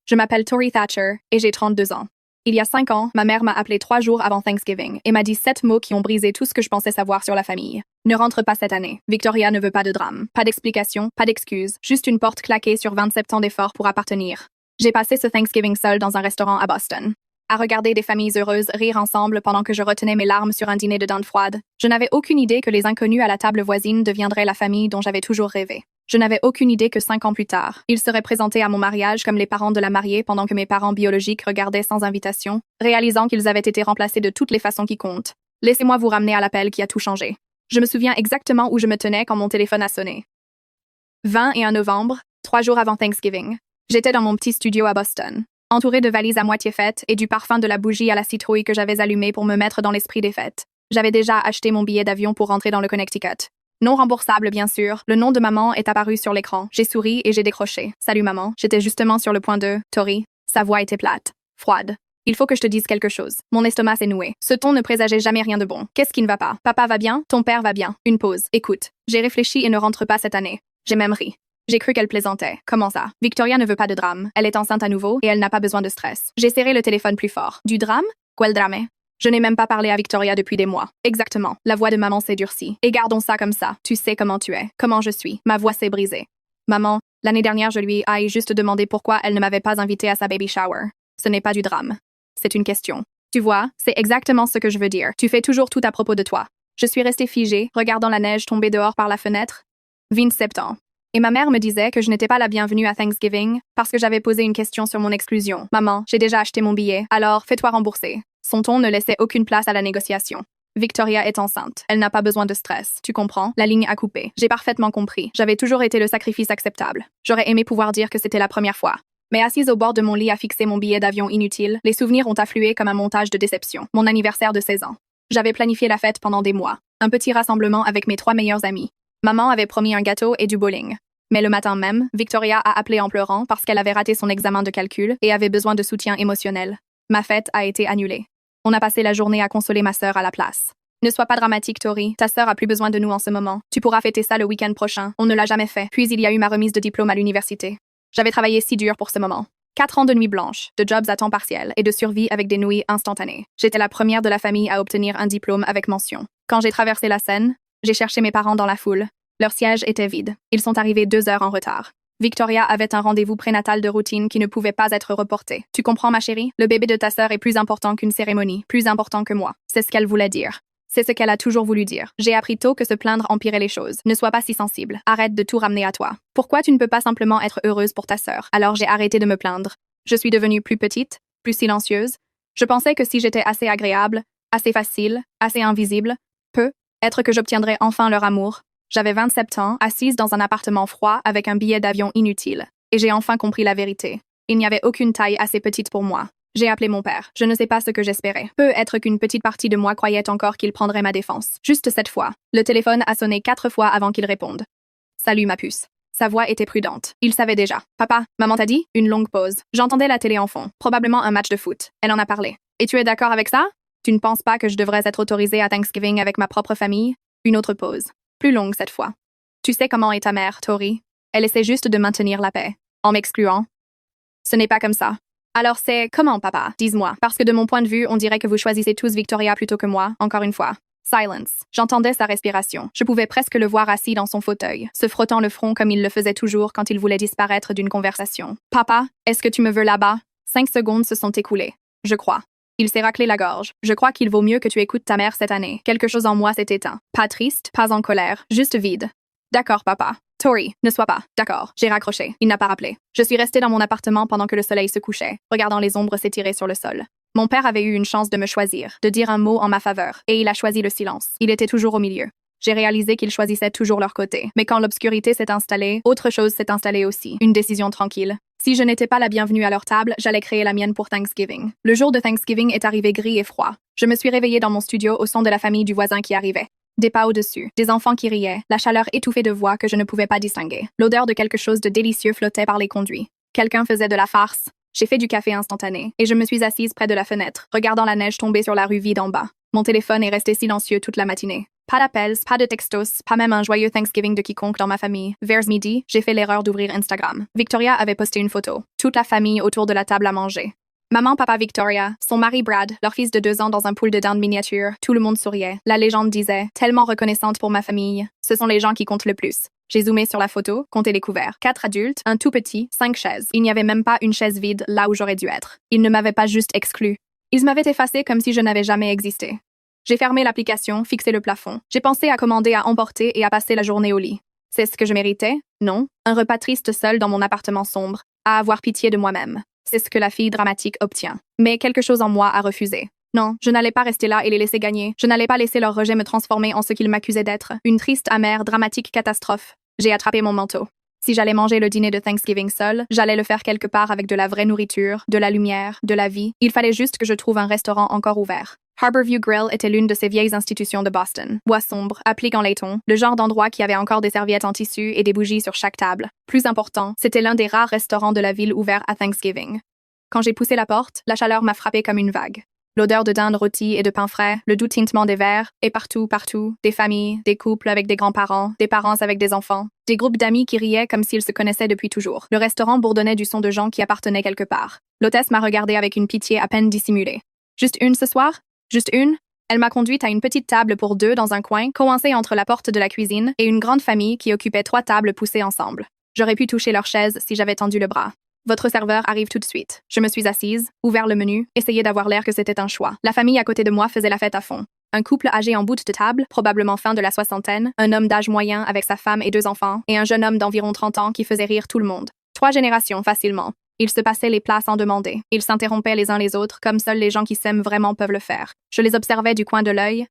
Je m'appelle Tori Thatcher et j'ai 32 ans. Il y a 5 ans, ma mère m'a appelé 3 jours avant Thanksgiving et m'a dit 7 mots qui ont brisé tout ce que je pensais savoir sur la famille. Ne rentre pas cette année. Victoria ne veut pas de drame. Pas d'explication, pas d'excuses, juste une porte claquée sur 27 ans d'efforts pour appartenir. J'ai passé ce Thanksgiving seul dans un restaurant à Boston, à regarder des familles heureuses rire ensemble pendant que je retenais mes larmes sur un dîner de dinde froide. Je n'avais aucune idée que les inconnus à la table voisine deviendraient la famille dont j'avais toujours rêvé. Je n'avais aucune idée que 5 ans plus tard, ils seraient présentés à mon mariage comme les parents de la mariée pendant que mes parents biologiques regardaient sans invitation, réalisant qu'ils avaient été remplacés de toutes les façons qui comptent. Laissez-moi vous ramener à l'appel qui a tout changé. Je me souviens exactement où je me tenais quand mon téléphone a sonné. 21 novembre, 3 jours avant Thanksgiving. J'étais dans mon petit studio à Boston, entourée de valises à moitié faites et du parfum de la bougie à la citrouille que j'avais allumée pour me mettre dans l'esprit des fêtes. J'avais déjà acheté mon billet d'avion pour rentrer dans le Connecticut. Non remboursable, bien sûr. Le nom de maman est apparu sur l'écran. J'ai souri et j'ai décroché. Salut maman. J'étais justement sur le point de Tori. Sa voix était plate, froide. Il faut que je te dise quelque chose. Mon estomac s'est noué. Ce ton ne présageait jamais rien de bon. Qu'est-ce qui ne va pas? Papa va bien? Ton père va bien? Une pause. Écoute. J'ai réfléchi et ne rentre pas cette année. J'ai même ri. J'ai cru qu'elle plaisantait. Comment ça? Victoria ne veut pas de drame. Elle est enceinte à nouveau et elle n'a pas besoin de stress. J'ai serré le téléphone plus fort. Du drame? Quel drame? Je n'ai même pas parlé à Victoria depuis des mois. Exactement. La voix de maman s'est durcie. Et gardons ça comme ça. Tu sais comment tu es, comment je suis. Ma voix s'est brisée. Maman, l'année dernière, je lui ai juste demandé pourquoi elle ne m'avait pas invitée à sa baby shower. Ce n'est pas du drame. C'est une question. Tu vois, c'est exactement ce que je veux dire. Tu fais toujours tout à propos de toi. Je suis restée figée, regardant la neige tomber dehors par la fenêtre. 27 ans. Et ma mère me disait que je n'étais pas la bienvenue à Thanksgiving parce que j'avais posé une question sur mon exclusion. Maman, j'ai déjà acheté mon billet, alors fais-toi rembourser. Son ton ne laissait aucune place à la négociation. Victoria est enceinte. Elle n'a pas besoin de stress. Tu comprends? La ligne a coupé. J'ai parfaitement compris. J'avais toujours été le sacrifice acceptable. J'aurais aimé pouvoir dire que c'était la première fois. Mais assise au bord de mon lit à fixer mon billet d'avion inutile, les souvenirs ont afflué comme un montage de déception. Mon anniversaire de 16 ans. J'avais planifié la fête pendant des mois. Un petit rassemblement avec mes 3 meilleurs amis. Maman avait promis un gâteau et du bowling. Mais le matin même, Victoria a appelé en pleurant parce qu'elle avait raté son examen de calcul et avait besoin de soutien émotionnel. Ma fête a été annulée. On a passé la journée à consoler ma sœur à la place. Ne sois pas dramatique, Tori. Ta sœur a plus besoin de nous en ce moment. Tu pourras fêter ça le week-end prochain. On ne l'a jamais fait. Puis il y a eu ma remise de diplôme à l'université. J'avais travaillé si dur pour ce moment. 4 ans de nuits blanches, de jobs à temps partiel et de survie avec des nouilles instantanées. J'étais la première de la famille à obtenir un diplôme avec mention. Quand j'ai traversé la scène, j'ai cherché mes parents dans la foule. Leur siège était vide. Ils sont arrivés 2 heures en retard. Victoria avait un rendez-vous prénatal de routine qui ne pouvait pas être reporté. Tu comprends, ma chérie? Le bébé de ta sœur est plus important qu'une cérémonie, plus important que moi. C'est ce qu'elle voulait dire. C'est ce qu'elle a toujours voulu dire. J'ai appris tôt que se plaindre empirait les choses. Ne sois pas si sensible. Arrête de tout ramener à toi. Pourquoi tu ne peux pas simplement être heureuse pour ta sœur? Alors j'ai arrêté de me plaindre. Je suis devenue plus petite, plus silencieuse. Je pensais que si j'étais assez agréable, assez facile, assez invisible, peut-être que j'obtiendrais enfin leur amour. J'avais 27 ans, assise dans un appartement froid avec un billet d'avion inutile. Et j'ai enfin compris la vérité. Il n'y avait aucune taille assez petite pour moi. J'ai appelé mon père. Je ne sais pas ce que j'espérais. Peut-être qu'une petite partie de moi croyait encore qu'il prendrait ma défense. Juste cette fois. Le téléphone a sonné 4 fois avant qu'il réponde. Salut, ma puce. Sa voix était prudente. Il savait déjà. Papa, maman t'a dit? Une longue pause. J'entendais la télé en fond. Probablement un match de foot. Elle en a parlé. Et tu es d'accord avec ça? Tu ne penses pas que je devrais être autorisée à Thanksgiving avec ma propre famille? Une autre pause. Plus longue cette fois. Tu sais comment est ta mère, Tori? Elle essaie juste de maintenir la paix, en m'excluant. Ce n'est pas comme ça. Alors c'est comment, papa? Dis-moi. Parce que de mon point de vue, on dirait que vous choisissez tous Victoria plutôt que moi, encore une fois. Silence. J'entendais sa respiration. Je pouvais presque le voir assis dans son fauteuil, se frottant le front comme il le faisait toujours quand il voulait disparaître d'une conversation. Papa, est-ce que tu me veux là-bas? 5 secondes se sont écoulées. Je crois. Il s'est raclé la gorge. Je crois qu'il vaut mieux que tu écoutes ta mère cette année. Quelque chose en moi s'est éteint. Pas triste, pas en colère, juste vide. D'accord, papa. Tori, ne sois pas. D'accord. J'ai raccroché. Il n'a pas rappelé. Je suis restée dans mon appartement pendant que le soleil se couchait, regardant les ombres s'étirer sur le sol. Mon père avait eu une chance de me choisir, de dire un mot en ma faveur, et il a choisi le silence. Il était toujours au milieu. J'ai réalisé qu'ils choisissaient toujours leur côté. Mais quand l'obscurité s'est installée, autre chose s'est installée aussi. Une décision tranquille. Si je n'étais pas la bienvenue à leur table, j'allais créer la mienne pour Thanksgiving. Le jour de Thanksgiving est arrivé gris et froid. Je me suis réveillée dans mon studio au son de la famille du voisin qui arrivait. Des pas au-dessus, des enfants qui riaient, la chaleur étouffée de voix que je ne pouvais pas distinguer. L'odeur de quelque chose de délicieux flottait par les conduits. Quelqu'un faisait de la farce. J'ai fait du café instantané, et je me suis assise près de la fenêtre, regardant la neige tomber sur la rue vide en bas. Mon téléphone est resté silencieux toute la matinée. Pas d'appels, pas de textos, pas même un joyeux Thanksgiving de quiconque dans ma famille. Vers midi, j'ai fait l'erreur d'ouvrir Instagram. Victoria avait posté une photo. Toute la famille autour de la table à manger. Maman, papa Victoria, son mari Brad, leur fils de 2 ans dans un pool de dinde miniature. Tout le monde souriait. La légende disait « Tellement reconnaissante pour ma famille. Ce sont les gens qui comptent le plus. » J'ai zoomé sur la photo, compté les couverts. 4 adultes, un tout petit, 5 chaises. Il n'y avait même pas une chaise vide là où j'aurais dû être. Ils ne m'avaient pas juste exclu. Ils m'avaient effacé comme si je n'avais jamais existé. J'ai fermé l'application, fixé le plafond. J'ai pensé à commander à emporter et à passer la journée au lit. C'est ce que je méritais? Non. Un repas triste seul dans mon appartement sombre, à avoir pitié de moi-même. C'est ce que la fille dramatique obtient. Mais quelque chose en moi a refusé. Non, je n'allais pas rester là et les laisser gagner. Je n'allais pas laisser leur rejet me transformer en ce qu'ils m'accusaient d'être. Une triste, amère, dramatique catastrophe. J'ai attrapé mon manteau. Si j'allais manger le dîner de Thanksgiving seul, j'allais le faire quelque part avec de la vraie nourriture, de la lumière, de la vie. Il fallait juste que je trouve un restaurant encore ouvert. Harborview Grill était l'une de ces vieilles institutions de Boston. Bois sombre, applique en laiton, le genre d'endroit qui avait encore des serviettes en tissu et des bougies sur chaque table. Plus important, c'était l'un des rares restaurants de la ville ouverts à Thanksgiving. Quand j'ai poussé la porte, la chaleur m'a frappé comme une vague. L'odeur de dinde rôtie et de pain frais, le doux tintement des verres, et partout, des familles, des couples avec des grands-parents, des parents avec des enfants, des groupes d'amis qui riaient comme s'ils se connaissaient depuis toujours. Le restaurant bourdonnait du son de gens qui appartenaient quelque part. L'hôtesse m'a regardé avec une pitié à peine dissimulée. « Juste une ce soir? Juste une? » Elle m'a conduite à une petite table pour 2 dans un coin, coincée entre la porte de la cuisine et une grande famille qui occupait 3 tables poussées ensemble. J'aurais pu toucher leur chaise si j'avais tendu le bras. Votre serveur arrive tout de suite. Je me suis assise, ouvert le menu, essayé d'avoir l'air que c'était un choix. La famille à côté de moi faisait la fête à fond. Un couple âgé en bout de table, probablement fin de la soixantaine, un homme d'âge moyen avec sa femme et 2 enfants, et un jeune homme d'environ 30 ans qui faisait rire tout le monde. 3 générations, facilement. Ils se passaient les plats sans demander. Ils s'interrompaient les uns les autres, comme seuls les gens qui s'aiment vraiment peuvent le faire. Je les observais du coin de l'œil,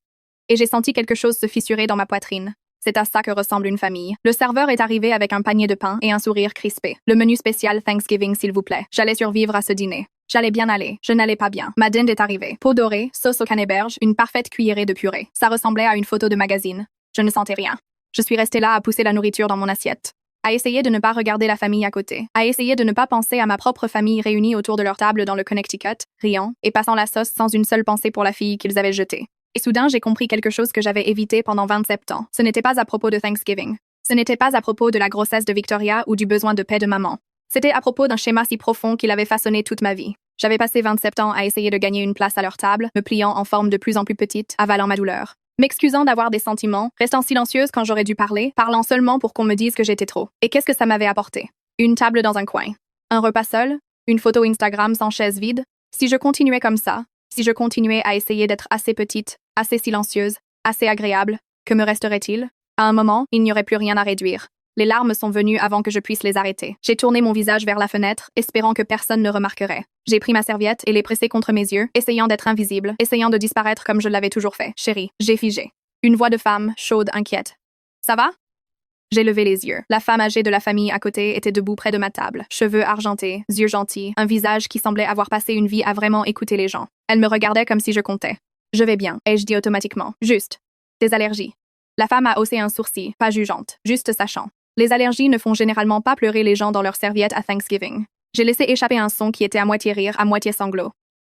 et j'ai senti quelque chose se fissurer dans ma poitrine. C'est à ça que ressemble une famille. Le serveur est arrivé avec un panier de pain et un sourire crispé. Le menu spécial Thanksgiving, s'il vous plaît. J'allais survivre à ce dîner. J'allais bien aller. Je n'allais pas bien. Ma dinde est arrivée. Peau dorée, sauce au canneberge, une parfaite cuillerée de purée. Ça ressemblait à une photo de magazine. Je ne sentais rien. Je suis restée là à pousser la nourriture dans mon assiette. À essayer de ne pas regarder la famille à côté. À essayer de ne pas penser à ma propre famille réunie autour de leur table dans le Connecticut, riant, et passant la sauce sans une seule pensée pour la fille qu'ils avaient jetée. Et soudain, j'ai compris quelque chose que j'avais évité pendant 27 ans. Ce n'était pas à propos de Thanksgiving. Ce n'était pas à propos de la grossesse de Victoria ou du besoin de paix de maman. C'était à propos d'un schéma si profond qu'il avait façonné toute ma vie. J'avais passé 27 ans à essayer de gagner une place à leur table, me pliant en forme de plus en plus petite, avalant ma douleur. M'excusant d'avoir des sentiments, restant silencieuse quand j'aurais dû parler, parlant seulement pour qu'on me dise que j'étais trop. Et qu'est-ce que ça m'avait apporté? Une table dans un coin. Un repas seul? Une photo Instagram sans chaise vide? Si je continuais comme ça, si je continuais à essayer d'être assez petite, assez silencieuse, assez agréable, que me resterait-il? À un moment, il n'y aurait plus rien à réduire. Les larmes sont venues avant que je puisse les arrêter. J'ai tourné mon visage vers la fenêtre, espérant que personne ne remarquerait. J'ai pris ma serviette et l'ai pressée contre mes yeux, essayant d'être invisible, essayant de disparaître comme je l'avais toujours fait. Chérie, j'ai figé. Une voix de femme, chaude, inquiète. Ça va? J'ai levé les yeux. La femme âgée de la famille à côté était debout près de ma table. Cheveux argentés, yeux gentils, un visage qui semblait avoir passé une vie à vraiment écouter les gens. Elle me regardait comme si je comptais. Je vais bien, ai-je dit automatiquement. Juste. Des allergies. La femme a haussé un sourcil, pas jugeante, juste sachant. Les allergies ne font généralement pas pleurer les gens dans leurs serviettes à Thanksgiving. J'ai laissé échapper un son qui était à moitié rire, à moitié sanglot.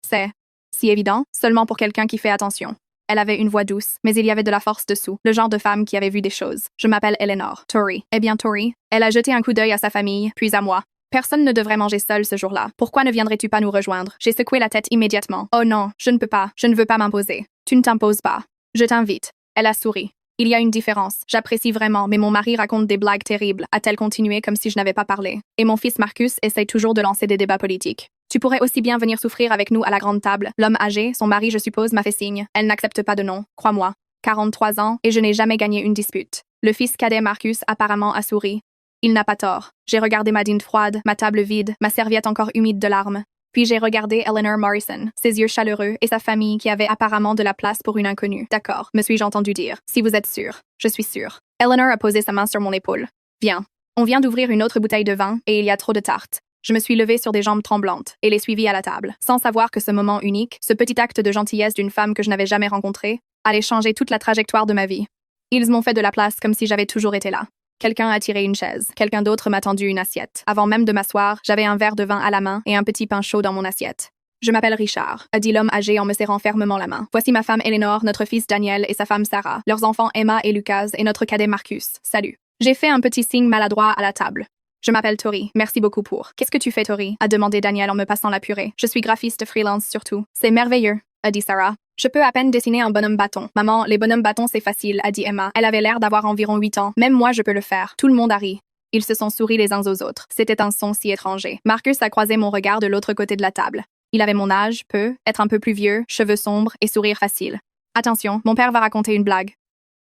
C'est si évident, seulement pour quelqu'un qui fait attention. Elle avait une voix douce, mais il y avait de la force dessous, le genre de femme qui avait vu des choses. Je m'appelle Eleanor. Tori. Eh bien, Tori. Elle a jeté un coup d'œil à sa famille, puis à moi. Personne ne devrait manger seul ce jour-là. Pourquoi ne viendrais-tu pas nous rejoindre? J'ai secoué la tête immédiatement. Oh non, je ne peux pas. Je ne veux pas m'imposer. Tu ne t'imposes pas. Je t'invite. Elle a souri. Il y a une différence. J'apprécie vraiment, mais mon mari raconte des blagues terribles, a-t-elle continué comme si je n'avais pas parlé. Et mon fils Marcus essaye toujours de lancer des débats politiques. Tu pourrais aussi bien venir souffrir avec nous à la grande table. L'homme âgé, son mari je suppose, m'a fait signe. Elle n'accepte pas de non, crois-moi. 43 ans, et je n'ai jamais gagné une dispute. Le fils cadet Marcus apparemment a souri. Il n'a pas tort. J'ai regardé ma dinde froide, ma table vide, ma serviette encore humide de larmes. Puis j'ai regardé Eleanor Morrison, ses yeux chaleureux et sa famille qui avait apparemment de la place pour une inconnue. D'accord, me suis-je entendu dire. Si vous êtes sûr. Je suis sûre. Eleanor a posé sa main sur mon épaule. Viens. On vient d'ouvrir une autre bouteille de vin et il y a trop de tartes. Je me suis levée sur des jambes tremblantes et les suivis à la table, sans savoir que ce moment unique, ce petit acte de gentillesse d'une femme que je n'avais jamais rencontrée, allait changer toute la trajectoire de ma vie. Ils m'ont fait de la place comme si j'avais toujours été là. Quelqu'un a tiré une chaise. Quelqu'un d'autre m'a tendu une assiette. Avant même de m'asseoir, j'avais un verre de vin à la main et un petit pain chaud dans mon assiette. Je m'appelle Richard, a dit l'homme âgé en me serrant fermement la main. Voici ma femme Eleanor, notre fils Daniel et sa femme Sarah, leurs enfants Emma et Lucas et notre cadet Marcus. Salut. J'ai fait un petit signe maladroit à la table. Je m'appelle Tori. Merci beaucoup pour. Qu'est-ce que tu fais, Tori? A demandé Daniel en me passant la purée. Je suis graphiste freelance surtout. C'est merveilleux, a dit Sarah. Je peux à peine dessiner un bonhomme bâton. Maman, les bonhommes bâtons c'est facile, a dit Emma. Elle avait l'air d'avoir environ 8 ans. Même moi je peux le faire. Tout le monde a ri. Ils se sont souris les uns aux autres. C'était un son si étranger. Marcus a croisé mon regard de l'autre côté de la table. Il avait mon âge, être un peu plus vieux, cheveux sombres et sourire facile. Attention, mon père va raconter une blague.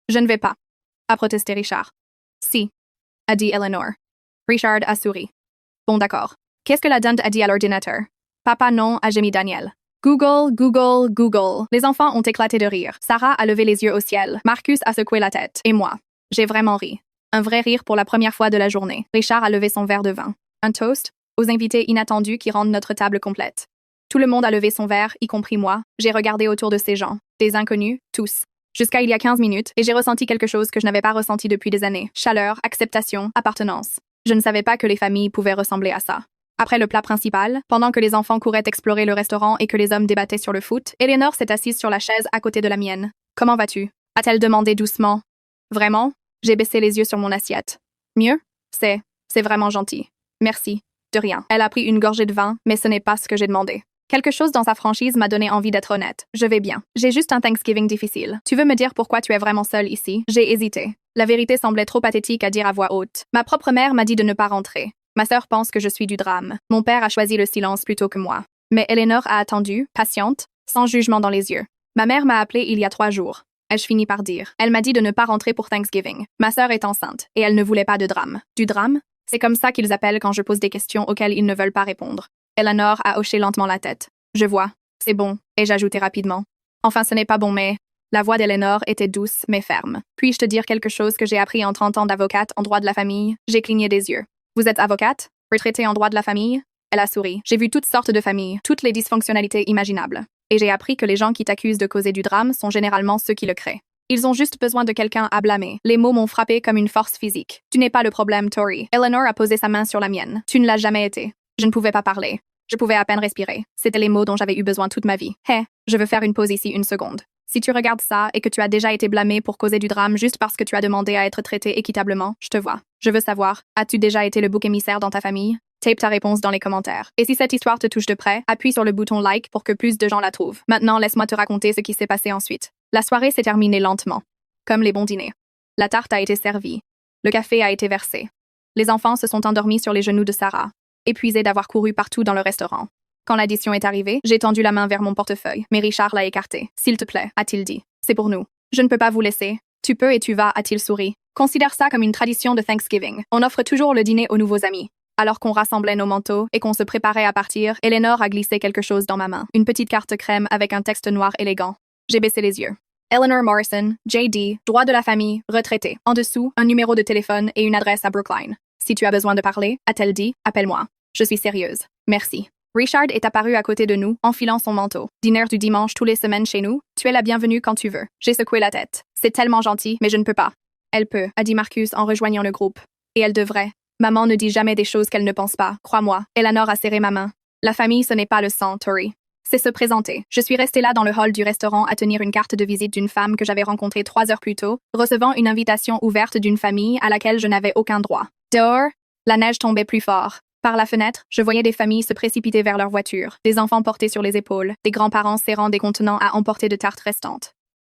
Je ne vais pas, a protesté Richard. Si, a dit Eleanor. Richard a souri. Bon d'accord. Qu'est-ce que la dinde a dit à l'ordinateur? Papa non, a gémi Daniel. Google, Google, Google. Les enfants ont éclaté de rire. Sarah a levé les yeux au ciel. Marcus a secoué la tête. Et moi. J'ai vraiment ri. Un vrai rire pour la première fois de la journée. Richard a levé son verre de vin. Un toast aux invités inattendus qui rendent notre table complète. Tout le monde a levé son verre, y compris moi. J'ai regardé autour de ces gens. Des inconnus, tous. Jusqu'à il y a 15 minutes, et j'ai ressenti quelque chose que je n'avais pas ressenti depuis des années. Chaleur, acceptation, appartenance. Je ne savais pas que les familles pouvaient ressembler à ça. Après le plat principal, pendant que les enfants couraient explorer le restaurant et que les hommes débattaient sur le foot, Eleanor s'est assise sur la chaise à côté de la mienne. « Comment vas-tu » a-t-elle demandé doucement. « Vraiment » J'ai baissé les yeux sur mon assiette. « Mieux » C'est vraiment gentil. Merci. De rien. Elle a pris une gorgée de vin, mais ce n'est pas ce que j'ai demandé. Quelque chose dans sa franchise m'a donné envie d'être honnête. Je vais bien. J'ai juste un Thanksgiving difficile. Tu veux me dire pourquoi tu es vraiment seule ici? J'ai hésité. La vérité semblait trop pathétique à dire à voix haute. Ma propre mère m'a dit de ne pas rentrer. Ma sœur pense que je suis du drame. Mon père a choisi le silence plutôt que moi. Mais Eleanor a attendu, patiente, sans jugement dans les yeux. Ma mère m'a appelée il y a 3 jours. Ai-je fini par dire. Elle m'a dit de ne pas rentrer pour Thanksgiving. Ma sœur est enceinte, et elle ne voulait pas de drame. Du drame? C'est comme ça qu'ils appellent quand je pose des questions auxquelles ils ne veulent pas répondre. Eleanor a hoché lentement la tête. Je vois. C'est bon, ai-je ajouté rapidement. Enfin, ce n'est pas bon, mais... La voix d'Eleanor était douce, mais ferme. Puis-je te dire quelque chose que j'ai appris en 30 ans d'avocate en droit de la famille? J'ai cligné des yeux. Vous êtes avocate? Retraitée en droit de la famille? Elle a souri. J'ai vu toutes sortes de familles, toutes les dysfonctionnalités imaginables. Et j'ai appris que les gens qui t'accusent de causer du drame sont généralement ceux qui le créent. Ils ont juste besoin de quelqu'un à blâmer. Les mots m'ont frappé comme une force physique. Tu n'es pas le problème, Tori. Eleanor a posé sa main sur la mienne. Tu ne l'as jamais été. Je ne pouvais pas parler. Je pouvais à peine respirer. C'étaient les mots dont j'avais eu besoin toute ma vie. Hé, je veux faire une pause ici une seconde. Si tu regardes ça et que tu as déjà été blâmé pour causer du drame juste parce que tu as demandé à être traité équitablement, je te vois. Je veux savoir, as-tu déjà été le bouc émissaire dans ta famille? Tape ta réponse dans les commentaires. Et si cette histoire te touche de près, appuie sur le bouton like pour que plus de gens la trouvent. Maintenant, laisse-moi te raconter ce qui s'est passé ensuite. La soirée s'est terminée lentement. Comme les bons dîners. La tarte a été servie. Le café a été versé. Les enfants se sont endormis sur les genoux de Sarah, épuisés d'avoir couru partout dans le restaurant. Quand l'addition est arrivée, j'ai tendu la main vers mon portefeuille, mais Richard l'a écarté. « S'il te plaît », a-t-il dit. « C'est pour nous. Je ne peux pas vous laisser. Tu peux et tu vas », a-t-il souri. Considère ça comme une tradition de Thanksgiving. On offre toujours le dîner aux nouveaux amis. Alors qu'on rassemblait nos manteaux et qu'on se préparait à partir, Eleanor a glissé quelque chose dans ma main. Une petite carte crème avec un texte noir élégant. J'ai baissé les yeux. Eleanor Morrison, JD, droit de la famille, retraité. En dessous, un numéro de téléphone et une adresse à Brookline. Si tu as besoin de parler, a-t-elle dit, appelle-moi. Je suis sérieuse. Merci. Richard est apparu à côté de nous, enfilant son manteau. Dîner du dimanche tous les semaines chez nous. Tu es la bienvenue quand tu veux. J'ai secoué la tête. C'est tellement gentil, mais je ne peux pas. Elle peut, a dit Marcus en rejoignant le groupe. Et elle devrait. Maman ne dit jamais des choses qu'elle ne pense pas. Crois-moi. Eleanor a serré ma main. La famille, ce n'est pas le sang, Tori. C'est se présenter. Je suis restée là dans le hall du restaurant à tenir une carte de visite d'une femme que j'avais rencontrée 3 heures plus tôt, recevant une invitation ouverte d'une famille à laquelle je n'avais aucun droit. Dehors, la neige tombait plus fort. Par la fenêtre, je voyais des familles se précipiter vers leur voiture, des enfants portés sur les épaules, des grands-parents serrant des contenants à emporter de tartes restantes.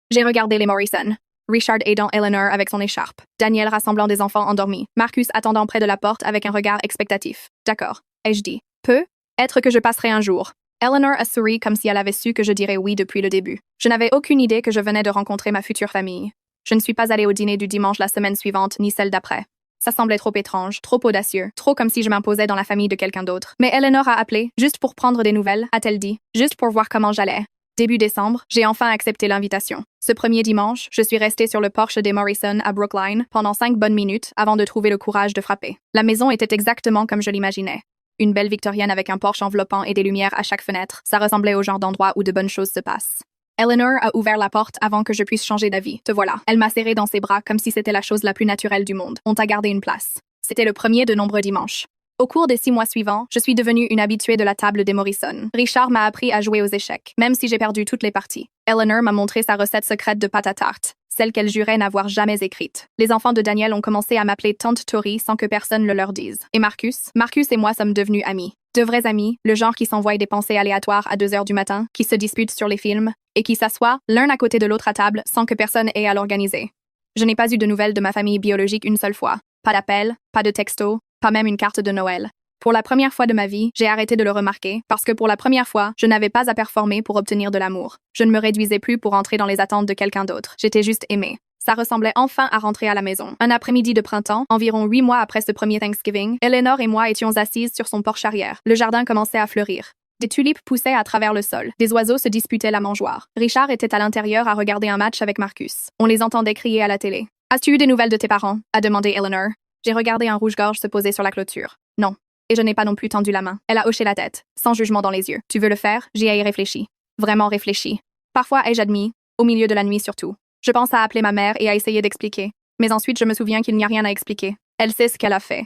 J'ai regardé les Morrison. Richard aidant Eleanor avec son écharpe. Daniel rassemblant des enfants endormis. Marcus attendant près de la porte avec un regard expectatif. D'accord, ai-je dit. Peut être que je passerai un jour. Eleanor a souri comme si elle avait su que je dirais oui depuis le début. Je n'avais aucune idée que je venais de rencontrer ma future famille. Je ne suis pas allée au dîner du dimanche la semaine suivante, ni celle d'après. Ça semblait trop étrange, trop audacieux, trop comme si je m'imposais dans la famille de quelqu'un d'autre. Mais Eleanor a appelé, juste pour prendre des nouvelles, a-t-elle dit, juste pour voir comment j'allais. Début décembre, j'ai enfin accepté l'invitation. Ce premier dimanche, je suis restée sur le porche des Morrison à Brookline pendant 5 bonnes minutes avant de trouver le courage de frapper. La maison était exactement comme je l'imaginais. Une belle victorienne avec un porche enveloppant et des lumières à chaque fenêtre. Ça ressemblait au genre d'endroit où de bonnes choses se passent. Eleanor a ouvert la porte avant que je puisse changer d'avis. Te voilà. Elle m'a serré dans ses bras comme si c'était la chose la plus naturelle du monde. On t'a gardé une place. C'était le premier de nombreux dimanches. Au cours des 6 mois suivants, je suis devenue une habituée de la table des Morrison. Richard m'a appris à jouer aux échecs, même si j'ai perdu toutes les parties. Eleanor m'a montré sa recette secrète de pâte à tarte, celle qu'elle jurait n'avoir jamais écrite. Les enfants de Daniel ont commencé à m'appeler Tante Tori sans que personne le leur dise. Et Marcus et moi sommes devenus amis. De vrais amis, le genre qui s'envoient des pensées aléatoires à 2 heures du matin, qui se disputent sur les films, et qui s'assoient l'un à côté de l'autre à table sans que personne ait à l'organiser. Je n'ai pas eu de nouvelles de ma famille biologique une seule fois. Pas d'appel, pas de texto, pas même une carte de Noël. Pour la première fois de ma vie, j'ai arrêté de le remarquer, parce que pour la première fois, je n'avais pas à performer pour obtenir de l'amour. Je ne me réduisais plus pour entrer dans les attentes de quelqu'un d'autre. J'étais juste aimée. Ça ressemblait enfin à rentrer à la maison. Un après-midi de printemps, environ 8 mois après ce premier Thanksgiving, Eleanor et moi étions assises sur son porche arrière. Le jardin commençait à fleurir. Des tulipes poussaient à travers le sol. Des oiseaux se disputaient la mangeoire. Richard était à l'intérieur à regarder un match avec Marcus. On les entendait crier à la télé. « As-tu eu des nouvelles de tes parents ?» a demandé Eleanor. J'ai regardé un rouge-gorge se poser sur la clôture. Non. Et je n'ai pas non plus tendu la main. Elle a hoché la tête, sans jugement dans les yeux. « Tu veux le faire ?» J'y ai réfléchi. Vraiment réfléchi. Parfois ai-je admis, au milieu de la nuit surtout. Je pense à appeler ma mère et à essayer d'expliquer. Mais ensuite, je me souviens qu'il n'y a rien à expliquer. Elle sait ce qu'elle a fait.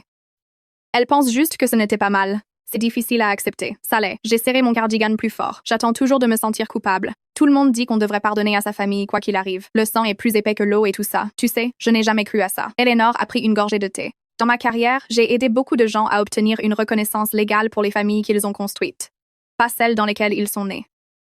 Elle pense juste que ce n'était pas mal. C'est difficile à accepter. Ça l'est. J'ai serré mon cardigan plus fort. J'attends toujours de me sentir coupable. Tout le monde dit qu'on devrait pardonner à sa famille, quoi qu'il arrive. Le sang est plus épais que l'eau et tout ça. Tu sais, je n'ai jamais cru à ça. Eleanor a pris une gorgée de thé. Dans ma carrière, j'ai aidé beaucoup de gens à obtenir une reconnaissance légale pour les familles qu'ils ont construites. Pas celles dans lesquelles ils sont nés.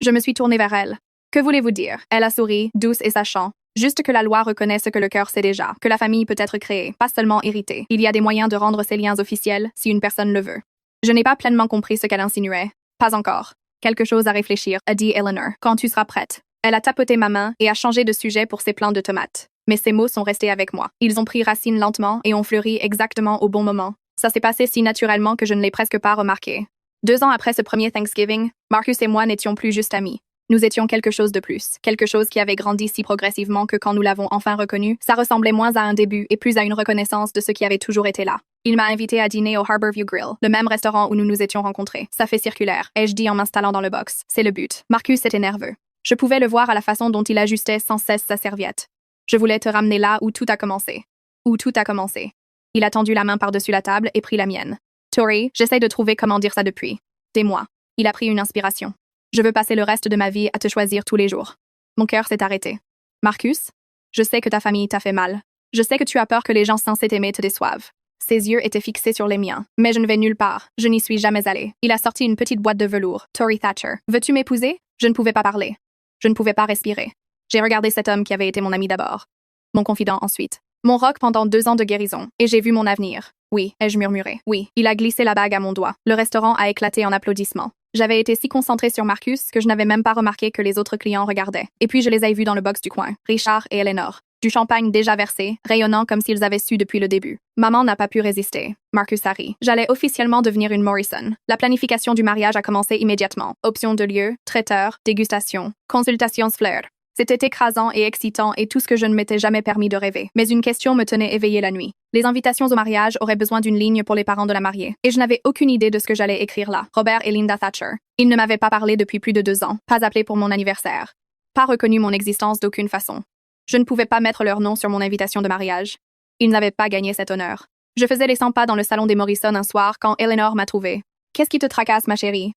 Je me suis tournée vers elle. Que voulez-vous dire? Elle a souri, douce et sachant. Juste que la loi reconnaît ce que le cœur sait déjà, que la famille peut être créée, pas seulement héritée. Il y a des moyens de rendre ces liens officiels si une personne le veut. Je n'ai pas pleinement compris ce qu'elle insinuait. Pas encore. Quelque chose à réfléchir, a dit Eleanor. Quand tu seras prête. Elle a tapoté ma main et a changé de sujet pour ses plants de tomates. Mais ces mots sont restés avec moi. Ils ont pris racine lentement et ont fleuri exactement au bon moment. Ça s'est passé si naturellement que je ne l'ai presque pas remarqué. 2 ans après ce premier Thanksgiving, Marcus et moi n'étions plus juste amis. Nous étions quelque chose de plus, quelque chose qui avait grandi si progressivement que quand nous l'avons enfin reconnu, ça ressemblait moins à un début et plus à une reconnaissance de ce qui avait toujours été là. Il m'a invité à dîner au Harborview Grill, le même restaurant où nous nous étions rencontrés. Ça fait circulaire, ai-je dit en m'installant dans le box. C'est le but. Marcus était nerveux. Je pouvais le voir à la façon dont il ajustait sans cesse sa serviette. Je voulais te ramener là où tout a commencé. Où tout a commencé. Il a tendu la main par-dessus la table et pris la mienne. Tori, j'essaie de trouver comment dire ça depuis des mois. Il a pris une inspiration. Je veux passer le reste de ma vie à te choisir tous les jours. Mon cœur s'est arrêté. Marcus, je sais que ta famille t'a fait mal. Je sais que tu as peur que les gens censés t'aimer te déçoivent. Ses yeux étaient fixés sur les miens. Mais je ne vais nulle part. Je n'y suis jamais allée. Il a sorti une petite boîte de velours. Tori Thatcher. Veux-tu m'épouser? Je ne pouvais pas parler. Je ne pouvais pas respirer. J'ai regardé cet homme qui avait été mon ami d'abord. Mon confident ensuite. Mon roc pendant 2 ans de guérison. Et j'ai vu mon avenir. Oui, ai-je murmuré. Oui. Il a glissé la bague à mon doigt. Le restaurant a éclaté en applaudissements. J'avais été si concentrée sur Marcus que je n'avais même pas remarqué que les autres clients regardaient. Et puis je les ai vus dans le box du coin, Richard et Eleanor. Du champagne déjà versé, rayonnant comme s'ils avaient su depuis le début. Maman n'a pas pu résister. Marcus a ri. J'allais officiellement devenir une Morrison. La planification du mariage a commencé immédiatement. Option de lieu, traiteur, dégustation, consultations flair. C'était écrasant et excitant et tout ce que je ne m'étais jamais permis de rêver. Mais une question me tenait éveillée la nuit. Les invitations au mariage auraient besoin d'une ligne pour les parents de la mariée. Et je n'avais aucune idée de ce que j'allais écrire là. Robert et Linda Thatcher. Ils ne m'avaient pas parlé depuis plus de 2 ans. Pas appelé pour mon anniversaire. Pas reconnu mon existence d'aucune façon. Je ne pouvais pas mettre leur nom sur mon invitation de mariage. Ils n'avaient pas gagné cet honneur. Je faisais les 100 pas dans le salon des Morrison un soir quand Eleanor m'a trouvée. « Qu'est-ce qui te tracasse, ma chérie ?»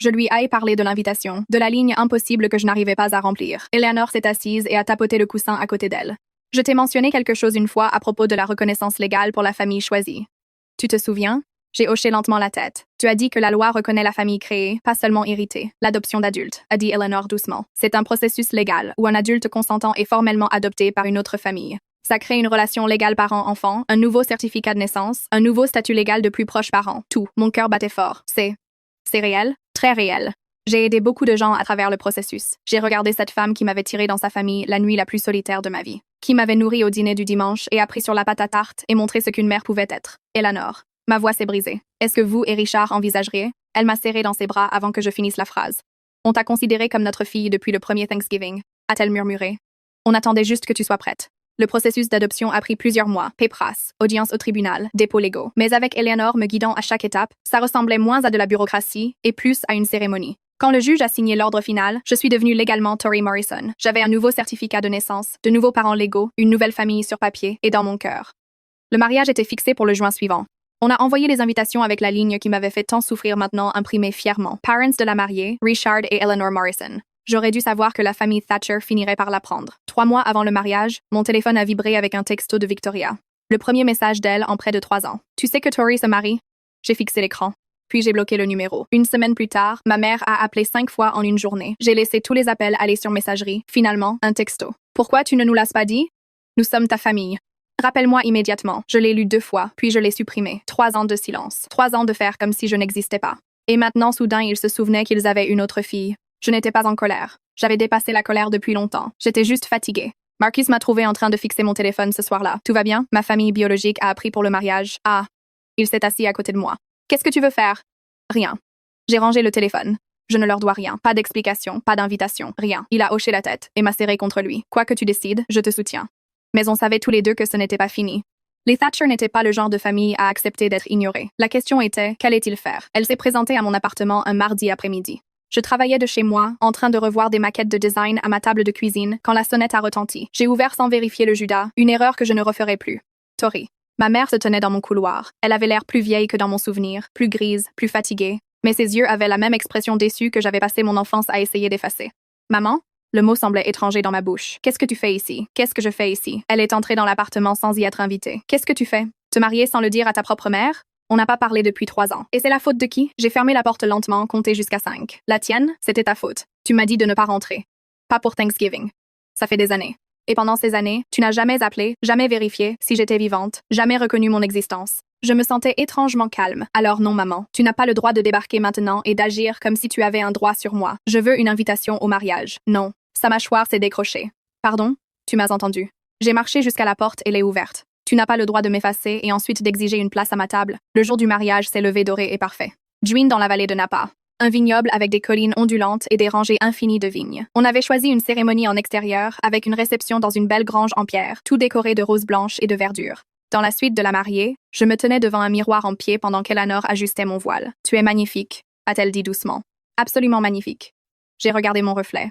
Je lui ai parlé de l'invitation, de la ligne impossible que je n'arrivais pas à remplir. Eleanor s'est assise et a tapoté le coussin à côté d'elle. Je t'ai mentionné quelque chose une fois à propos de la reconnaissance légale pour la famille choisie. Tu te souviens? J'ai hoché lentement la tête. Tu as dit que la loi reconnaît la famille créée, pas seulement héritée. L'adoption d'adultes, a dit Eleanor doucement. C'est un processus légal où un adulte consentant est formellement adopté par une autre famille. Ça crée une relation légale parent-enfant, un nouveau certificat de naissance, un nouveau statut légal de plus proche parent. Tout. Mon cœur battait fort. C'est réel? Très réel. J'ai aidé beaucoup de gens à travers le processus. J'ai regardé cette femme qui m'avait tiré dans sa famille la nuit la plus solitaire de ma vie, qui m'avait nourri au dîner du dimanche et appris sur la pâte à tarte et montré ce qu'une mère pouvait être. Eleanor. Ma voix s'est brisée. Est-ce que vous et Richard envisageriez? Elle m'a serré dans ses bras avant que je finisse la phrase. On t'a considéré comme notre fille depuis le premier Thanksgiving, a-t-elle murmuré. On attendait juste que tu sois prête. Le processus d'adoption a pris plusieurs mois, paperasse, audience au tribunal, dépôts légaux. Mais avec Eleanor me guidant à chaque étape, ça ressemblait moins à de la bureaucratie et plus à une cérémonie. Quand le juge a signé l'ordre final, je suis devenue légalement Tori Morrison. J'avais un nouveau certificat de naissance, de nouveaux parents légaux, une nouvelle famille sur papier et dans mon cœur. Le mariage était fixé pour le juin suivant. On a envoyé les invitations avec la ligne qui m'avait fait tant souffrir maintenant imprimée fièrement. Parents de la mariée, Richard et Eleanor Morrison. J'aurais dû savoir que la famille Thatcher finirait par l'apprendre. 3 mois avant le mariage, mon téléphone a vibré avec un texto de Victoria. Le premier message d'elle en près de 3 ans. Tu sais que Tori se marie? J'ai fixé l'écran. Puis j'ai bloqué le numéro. Une semaine plus tard, ma mère a appelé 5 fois en une journée. J'ai laissé tous les appels aller sur messagerie. Finalement, un texto. Pourquoi tu ne nous l'as pas dit? Nous sommes ta famille. Rappelle-moi immédiatement. Je l'ai lu 2 fois, puis je l'ai supprimé. 3 ans de silence. 3 ans de faire comme si je n'existais pas. Et maintenant, soudain, ils se souvenaient qu'ils avaient une autre fille. Je n'étais pas en colère. J'avais dépassé la colère depuis longtemps. J'étais juste fatiguée. Marcus m'a trouvé en train de fixer mon téléphone ce soir-là. Tout va bien? Ma famille biologique a appris pour le mariage. Ah. Il s'est assis à côté de moi. Qu'est-ce que tu veux faire? Rien. J'ai rangé le téléphone. Je ne leur dois rien. Pas d'explication, pas d'invitation, rien. Il a hoché la tête et m'a serré contre lui. Quoi que tu décides, je te soutiens. Mais on savait tous les deux que ce n'était pas fini. Les Thatcher n'étaient pas le genre de famille à accepter d'être ignorés. La question était, qu'allait-il faire? Elle s'est présentée à mon appartement un mardi après-midi. Je travaillais de chez moi, en train de revoir des maquettes de design à ma table de cuisine, quand la sonnette a retenti. J'ai ouvert sans vérifier le Judas, une erreur que je ne referai plus. Tori. Ma mère se tenait dans mon couloir. Elle avait l'air plus vieille que dans mon souvenir, plus grise, plus fatiguée, mais ses yeux avaient la même expression déçue que j'avais passé mon enfance à essayer d'effacer. Maman? Le mot semblait étranger dans ma bouche. Qu'est-ce que tu fais ici? Qu'est-ce que je fais ici? Elle est entrée dans l'appartement sans y être invitée. Qu'est-ce que tu fais? Te marier sans le dire à ta propre mère? On n'a pas parlé depuis 3 ans. Et c'est la faute de qui? J'ai fermé la porte lentement, compté jusqu'à 5. La tienne? C'était ta faute. Tu m'as dit de ne pas rentrer. Pas pour Thanksgiving. Ça fait des années. Et pendant ces années, tu n'as jamais appelé, jamais vérifié si j'étais vivante, jamais reconnu mon existence. Je me sentais étrangement calme. Alors non, maman, tu n'as pas le droit de débarquer maintenant et d'agir comme si tu avais un droit sur moi. Je veux une invitation au mariage. Non. Sa mâchoire s'est décrochée. Pardon? Tu m'as entendu. J'ai marché jusqu'à la porte et l'ai ouverte. Tu n'as pas le droit de m'effacer et ensuite d'exiger une place à ma table. Le jour du mariage s'est levé doré et parfait. Dwin dans la vallée de Napa. Un vignoble avec des collines ondulantes et des rangées infinies de vignes. On avait choisi une cérémonie en extérieur avec une réception dans une belle grange en pierre, tout décoré de roses blanches et de verdure. Dans la suite de la mariée, je me tenais devant un miroir en pied pendant qu'Eleanor ajustait mon voile. « Tu es magnifique », a-t-elle dit doucement. « Absolument magnifique. » J'ai regardé mon reflet.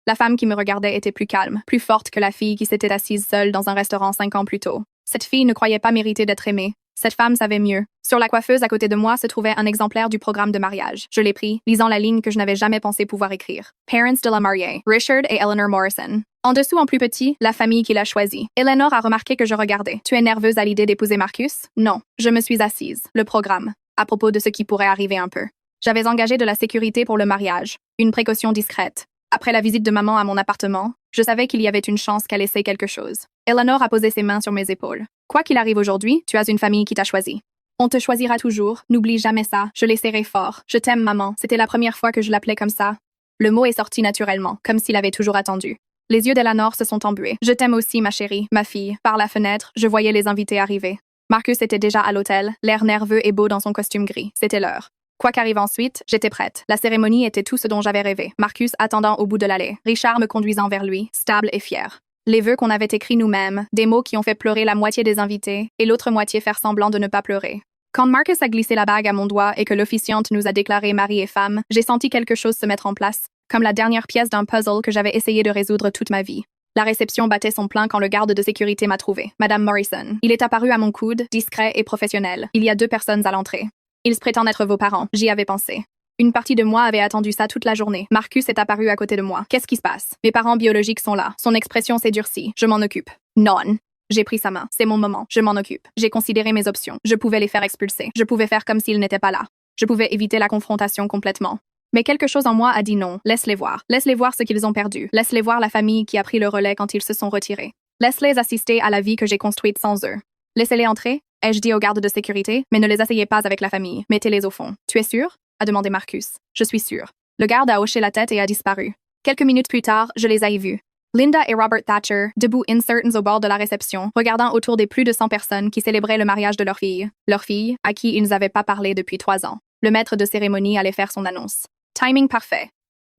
La femme qui me regardait était plus calme, plus forte que la fille qui s'était assise seule dans un restaurant 5 ans plus tôt. Cette fille ne croyait pas mériter d'être aimée. Cette femme savait mieux. Sur la coiffeuse à côté de moi se trouvait un exemplaire du programme de mariage. Je l'ai pris, lisant la ligne que je n'avais jamais pensé pouvoir écrire. Parents de la mariée, Richard et Eleanor Morrison. En dessous, en plus petit, la famille qu'il a choisie. Eleanor a remarqué que je regardais. Tu es nerveuse à l'idée d'épouser Marcus? Non. Je me suis assise. Le programme. À propos de ce qui pourrait arriver un peu. J'avais engagé de la sécurité pour le mariage. Une précaution discrète. Après la visite de maman à mon appartement, je savais qu'il y avait une chance qu'elle essaie quelque chose. Eleanor a posé ses mains sur mes épaules. Quoi qu'il arrive aujourd'hui, tu as une famille qui t'a choisi. On te choisira toujours, n'oublie jamais ça. Je l'ai serré fort. Je t'aime, maman. C'était la première fois que je l'appelais comme ça. Le mot est sorti naturellement, comme s'il avait toujours attendu. Les yeux d'Eleanor se sont embués. Je t'aime aussi, ma chérie, ma fille. Par la fenêtre, je voyais les invités arriver. Marcus était déjà à l'hôtel, l'air nerveux et beau dans son costume gris. C'était l'heure. Quoi qu'arrive ensuite, j'étais prête. La cérémonie était tout ce dont j'avais rêvé. Marcus attendant au bout de l'allée. Richard me conduisant vers lui, stable et fier. Les vœux qu'on avait écrits nous-mêmes, des mots qui ont fait pleurer la moitié des invités et l'autre moitié faire semblant de ne pas pleurer. Quand Marcus a glissé la bague à mon doigt et que l'officiante nous a déclarés mari et femme, j'ai senti quelque chose se mettre en place, comme la dernière pièce d'un puzzle que j'avais essayé de résoudre toute ma vie. La réception battait son plein quand le garde de sécurité m'a trouvé, Madame Morrison. Il est apparu à mon coude, discret et professionnel. Il y a 2 personnes à l'entrée. Ils prétendent être vos parents, j'y avais pensé. Une partie de moi avait attendu ça toute la journée. Marcus est apparu à côté de moi. Qu'est-ce qui se passe? Mes parents biologiques sont là. Son expression s'est durcie. Je m'en occupe. Non. J'ai pris sa main. C'est mon moment. Je m'en occupe. J'ai considéré mes options. Je pouvais les faire expulser. Je pouvais faire comme s'ils n'étaient pas là. Je pouvais éviter la confrontation complètement. Mais quelque chose en moi a dit non. Laisse-les voir. Laisse-les voir ce qu'ils ont perdu. Laisse-les voir la famille qui a pris le relais quand ils se sont retirés. Laisse-les assister à la vie que j'ai construite sans eux. Laissez-les entrer, ai-je dit au garde de sécurité, mais ne les asseyez pas avec la famille. Mettez-les au fond. Tu es sûr? A demandé Marcus. Je suis sûr. Le garde a hoché la tête et a disparu. Quelques minutes plus tard, je les ai vus. Linda et Robert Thatcher, debout incertains au bord de la réception, regardant autour des plus de 100 personnes qui célébraient le mariage de leur fille, à qui ils n'avaient pas parlé depuis 3 ans. Le maître de cérémonie allait faire son annonce. Timing parfait.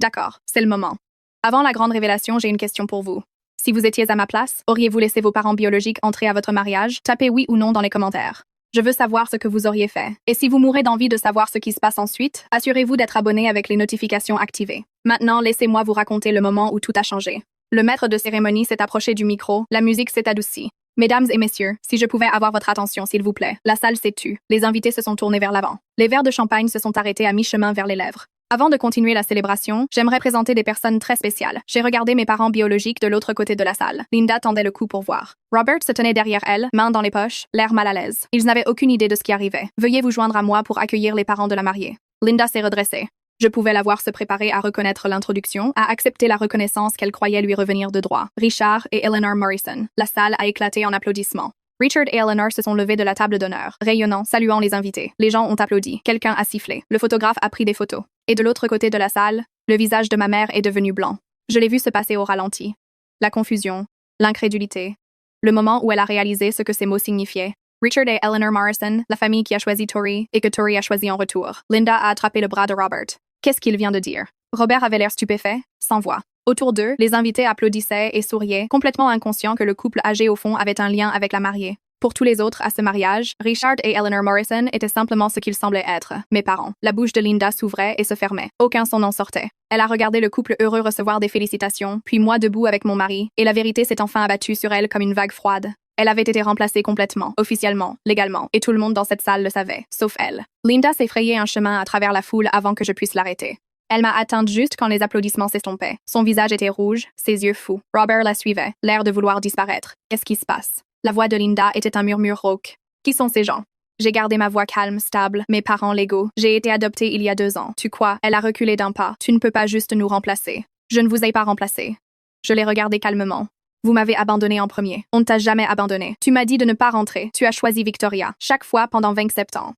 D'accord, c'est le moment. Avant la grande révélation, j'ai une question pour vous. Si vous étiez à ma place, auriez-vous laissé vos parents biologiques entrer à votre mariage? Tapez oui ou non dans les commentaires. Je veux savoir ce que vous auriez fait. Et si vous mourrez d'envie de savoir ce qui se passe ensuite, assurez-vous d'être abonné avec les notifications activées. Maintenant, laissez-moi vous raconter le moment où tout a changé. Le maître de cérémonie s'est approché du micro, la musique s'est adoucie. Mesdames et messieurs, si je pouvais avoir votre attention, s'il vous plaît. La salle s'est tue. Les invités se sont tournés vers l'avant. Les verres de champagne se sont arrêtés à mi-chemin vers les lèvres. Avant de continuer la célébration, j'aimerais présenter des personnes très spéciales. J'ai regardé mes parents biologiques de l'autre côté de la salle. Linda tendait le cou pour voir. Robert se tenait derrière elle, mains dans les poches, l'air mal à l'aise. Ils n'avaient aucune idée de ce qui arrivait. Veuillez vous joindre à moi pour accueillir les parents de la mariée. Linda s'est redressée. Je pouvais la voir se préparer à reconnaître l'introduction, à accepter la reconnaissance qu'elle croyait lui revenir de droit. Richard et Eleanor Morrison. La salle a éclaté en applaudissements. Richard et Eleanor se sont levés de la table d'honneur, rayonnant, saluant les invités. Les gens ont applaudi. Quelqu'un a sifflé. Le photographe a pris des photos. Et de l'autre côté de la salle, le visage de ma mère est devenu blanc. Je l'ai vu se passer au ralenti. La confusion, l'incrédulité, le moment où elle a réalisé ce que ces mots signifiaient. Richard et Eleanor Morrison, la famille qui a choisi Tori et que Tori a choisi en retour. Linda a attrapé le bras de Robert. Qu'est-ce qu'il vient de dire? Robert avait l'air stupéfait, sans voix. Autour d'eux, les invités applaudissaient et souriaient, complètement inconscients que le couple âgé au fond avait un lien avec la mariée. Pour tous les autres à ce mariage, Richard et Eleanor Morrison étaient simplement ce qu'ils semblaient être, mes parents. La bouche de Linda s'ouvrait et se fermait. Aucun son n'en sortait. Elle a regardé le couple heureux recevoir des félicitations, puis moi debout avec mon mari, et la vérité s'est enfin abattue sur elle comme une vague froide. Elle avait été remplacée complètement, officiellement, légalement, et tout le monde dans cette salle le savait, sauf elle. Linda s'est frayé un chemin à travers la foule avant que je puisse l'arrêter. Elle m'a atteinte juste quand les applaudissements s'estompaient. Son visage était rouge, ses yeux fous. Robert la suivait, l'air de vouloir disparaître. Qu'est-ce qui se passe? La voix de Linda était un murmure rauque. Qui sont ces gens? J'ai gardé ma voix calme, stable, mes parents légaux. J'ai été adoptée il y a 2 ans. Tu quoi? Elle a reculé d'un pas. Tu ne peux pas juste nous remplacer. Je ne vous ai pas remplacé. Je l'ai regardé calmement. Vous m'avez abandonné en premier. On ne t'a jamais abandonné. Tu m'as dit de ne pas rentrer. Tu as choisi Victoria. Chaque fois pendant 27 ans.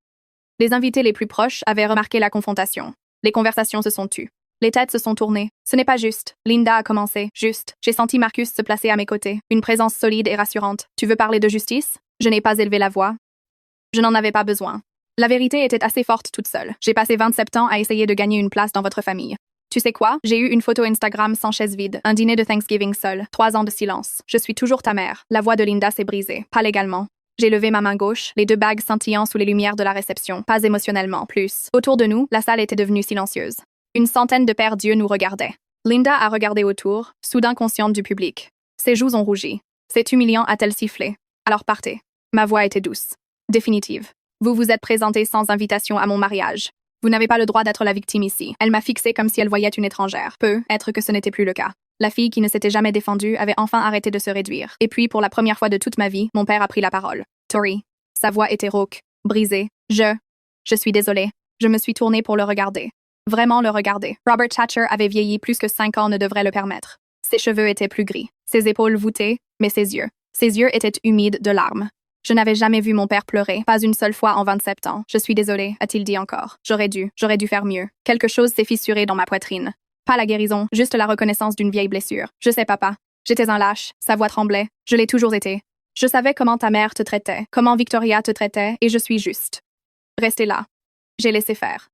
Les invités les plus proches avaient remarqué la confrontation. Les conversations se sont tues. Les têtes se sont tournées. Ce n'est pas juste. Linda a commencé. Juste. J'ai senti Marcus se placer à mes côtés. Une présence solide et rassurante. Tu veux parler de justice? Je n'ai pas élevé la voix. Je n'en avais pas besoin. La vérité était assez forte toute seule. J'ai passé 27 ans à essayer de gagner une place dans votre famille. Tu sais quoi? J'ai eu une photo Instagram sans chaise vide, un dîner de Thanksgiving seul, 3 ans de silence. Je suis toujours ta mère. La voix de Linda s'est brisée, pas légalement. J'ai levé ma main gauche, les 2 bagues scintillant sous les lumières de la réception, pas émotionnellement, plus. Autour de nous, la salle était devenue silencieuse. Une centaine de pères d'yeux nous regardaient. Linda a regardé autour, soudain consciente du public. Ses joues ont rougi. C'est humiliant, a-t-elle sifflé. Alors partez. Ma voix était douce. Définitive. Vous vous êtes présenté sans invitation à mon mariage. Vous n'avez pas le droit d'être la victime ici. Elle m'a fixé comme si elle voyait une étrangère. Peut-être que ce n'était plus le cas. La fille qui ne s'était jamais défendue avait enfin arrêté de se réduire. Et puis, pour la première fois de toute ma vie, mon père a pris la parole. Tori. Sa voix était rauque, brisée. Je suis désolée. Je me suis tournée pour le regarder. Vraiment le regarder. Robert Thatcher avait vieilli plus que 5 ans ne devrait le permettre. Ses cheveux étaient plus gris. Ses épaules voûtées, mais ses yeux étaient humides de larmes. Je n'avais jamais vu mon père pleurer, pas une seule fois en 27 ans. Je suis désolée, a-t-il dit encore. J'aurais dû faire mieux. Quelque chose s'est fissuré dans ma poitrine. Pas la guérison, juste la reconnaissance d'une vieille blessure. Je sais, papa. J'étais un lâche, sa voix tremblait. Je l'ai toujours été. Je savais comment ta mère te traitait, comment Victoria te traitait, et je suis juste. Restez là. J'ai laissé faire.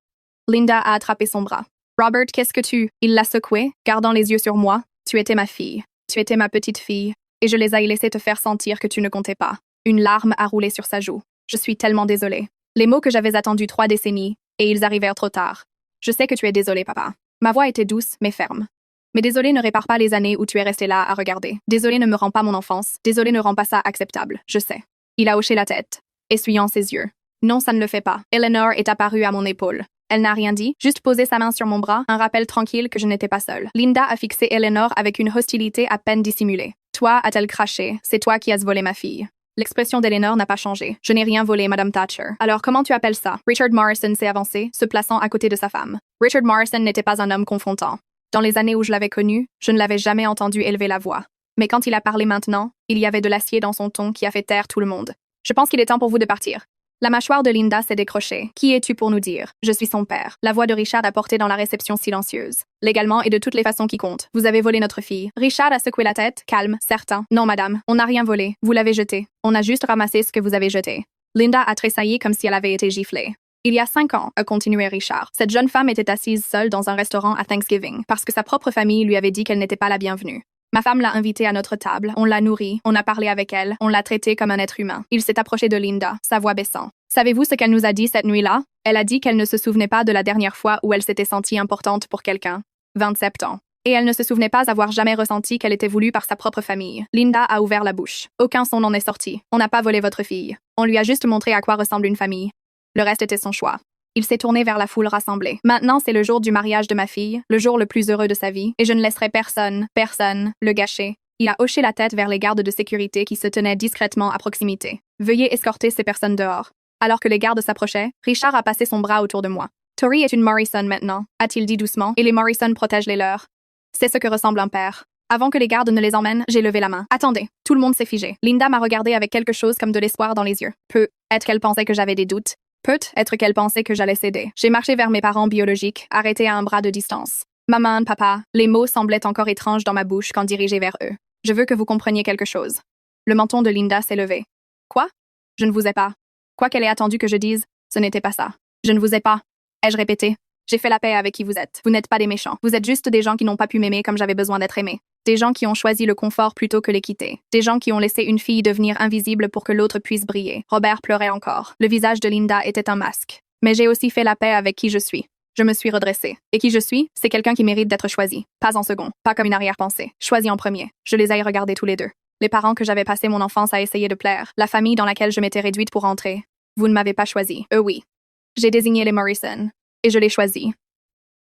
Linda a attrapé son bras. Robert, qu'est-ce que tu... Il l'a secoué, gardant les yeux sur moi. Tu étais ma fille. Tu étais ma petite fille. Et je les ai laissés te faire sentir que tu ne comptais pas. Une larme a roulé sur sa joue. Je suis tellement désolée. Les mots que j'avais attendus 3 décennies, et ils arrivèrent trop tard. Je sais que tu es désolé, papa. Ma voix était douce, mais ferme. Mais désolé ne répare pas les années où tu es resté là à regarder. Désolé ne me rend pas mon enfance. Désolé ne rend pas ça acceptable. Je sais. Il a hoché la tête, essuyant ses yeux. Non, ça ne le fait pas. Eleanor est apparue à mon épaule. Elle n'a rien dit, juste posé sa main sur mon bras, un rappel tranquille que je n'étais pas seule. Linda a fixé Eleanor avec une hostilité à peine dissimulée. Toi, a-t-elle craché, c'est toi qui as volé ma fille. L'expression d'Eleanor n'a pas changé. Je n'ai rien volé, Madame Thatcher. Alors comment tu appelles ça? Richard Morrison s'est avancé, se plaçant à côté de sa femme. Richard Morrison n'était pas un homme confrontant. Dans les années où je l'avais connu, je ne l'avais jamais entendu élever la voix. Mais quand il a parlé maintenant, il y avait de l'acier dans son ton qui a fait taire tout le monde. Je pense qu'il est temps pour vous de partir. La mâchoire de Linda s'est décrochée. Qui es-tu pour nous dire? Je suis son père. La voix de Richard a porté dans la réception silencieuse. Légalement et de toutes les façons qui comptent. Vous avez volé notre fille. Richard a secoué la tête, calme, certain. Non, madame, on n'a rien volé. Vous l'avez jeté. On a juste ramassé ce que vous avez jeté. Linda a tressailli comme si elle avait été giflée. Il y a 5 ans, a continué Richard, cette jeune femme était assise seule dans un restaurant à Thanksgiving parce que sa propre famille lui avait dit qu'elle n'était pas la bienvenue. Ma femme l'a invitée à notre table, on l'a nourrie, on a parlé avec elle, on l'a traitée comme un être humain. Il s'est approché de Linda, sa voix baissant. Savez-vous ce qu'elle nous a dit cette nuit-là? Elle a dit qu'elle ne se souvenait pas de la dernière fois où elle s'était sentie importante pour quelqu'un. 27 ans. Et elle ne se souvenait pas avoir jamais ressenti qu'elle était voulue par sa propre famille. Linda a ouvert la bouche. Aucun son n'en est sorti. On n'a pas volé votre fille. On lui a juste montré à quoi ressemble une famille. Le reste était son choix. Il s'est tourné vers la foule rassemblée. Maintenant, c'est le jour du mariage de ma fille, le jour le plus heureux de sa vie, et je ne laisserai personne, le gâcher. Il a hoché la tête vers les gardes de sécurité qui se tenaient discrètement à proximité. Veuillez escorter ces personnes dehors. Alors que les gardes s'approchaient, Richard a passé son bras autour de moi. Tori est une Morrison maintenant, a-t-il dit doucement, et les Morrison protègent les leurs. C'est ce que ressemble un père. Avant que les gardes ne les emmènent, j'ai levé la main. Attendez, tout le monde s'est figé. Linda m'a regardé avec quelque chose comme de l'espoir dans les yeux. Peut-être qu'elle pensait que j'avais des doutes. Peut-être qu'elle pensait que j'allais céder. J'ai marché vers mes parents biologiques, arrêtés à un bras de distance. Maman, papa, les mots semblaient encore étranges dans ma bouche quand dirigés vers eux. Je veux que vous compreniez quelque chose. Le menton de Linda s'est levé. Quoi? Je ne vous ai pas. Quoi qu'elle ait attendu que je dise, ce n'était pas ça. Je ne vous ai pas. Ai-je répété? J'ai fait la paix avec qui vous êtes. Vous n'êtes pas des méchants. Vous êtes juste des gens qui n'ont pas pu m'aimer comme j'avais besoin d'être aimé. Des gens qui ont choisi le confort plutôt que l'équité. Des gens qui ont laissé une fille devenir invisible pour que l'autre puisse briller. Robert pleurait encore. Le visage de Linda était un masque. Mais j'ai aussi fait la paix avec qui je suis. Je me suis redressée. Et qui je suis, c'est quelqu'un qui mérite d'être choisi. Pas en second. Pas comme une arrière-pensée. Choisi en premier. Je les ai regardés tous les deux. Les parents que j'avais passé mon enfance à essayer de plaire. La famille dans laquelle je m'étais réduite pour entrer. Vous ne m'avez pas choisi. Eux, oui. J'ai désigné les Morrison. Et je l'ai choisi.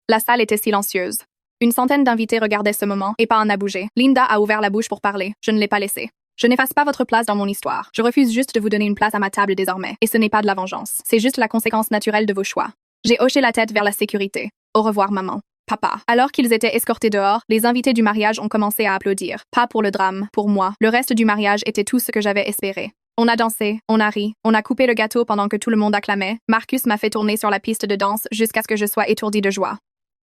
La salle était silencieuse. Une centaine d'invités regardaient ce moment, et pas un n'a bougé. Linda a ouvert la bouche pour parler. Je ne l'ai pas laissé. Je n'efface pas votre place dans mon histoire. Je refuse juste de vous donner une place à ma table désormais. Et ce n'est pas de la vengeance. C'est juste la conséquence naturelle de vos choix. J'ai hoché la tête vers la sécurité. Au revoir, maman. Papa. Alors qu'ils étaient escortés dehors, les invités du mariage ont commencé à applaudir. Pas pour le drame, pour moi. Le reste du mariage était tout ce que j'avais espéré. On a dansé, on a ri, on a coupé le gâteau pendant que tout le monde acclamait. Marcus m'a fait tourner sur la piste de danse jusqu'à ce que je sois étourdie de joie.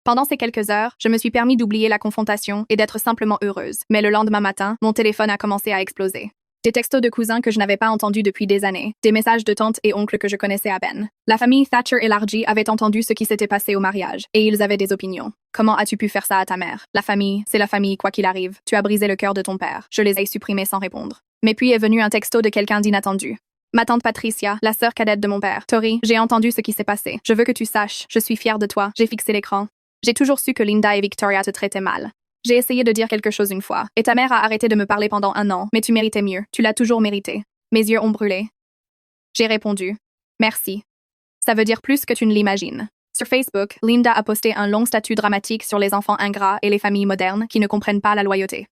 Pendant ces quelques heures, je me suis permis d'oublier la confrontation et d'être simplement heureuse. Mais le lendemain matin, mon téléphone a commencé à exploser. Des textos de cousins que je n'avais pas entendus depuis des années. Des messages de tantes et oncles que je connaissais à peine. La famille Thatcher élargie avait entendu ce qui s'était passé au mariage. Et ils avaient des opinions. Comment as-tu pu faire ça à ta mère? La famille, c'est la famille quoi qu'il arrive. Tu as brisé le cœur de ton père. Je les ai supprimés sans répondre. Mais puis est venu un texto de quelqu'un d'inattendu. Ma tante Patricia, la sœur cadette de mon père. Tori, j'ai entendu ce qui s'est passé. Je veux que tu saches. Je suis fière de toi. J'ai fixé l'écran. J'ai toujours su que Linda et Victoria te traitaient mal. J'ai essayé de dire quelque chose une fois, et ta mère a arrêté de me parler pendant 1 an, mais tu méritais mieux. Tu l'as toujours mérité. Mes yeux ont brûlé. J'ai répondu. Merci. Ça veut dire plus que tu ne l'imagines. Sur Facebook, Linda a posté un long statut dramatique sur les enfants ingrats et les familles modernes qui ne comprennent pas la loyauté.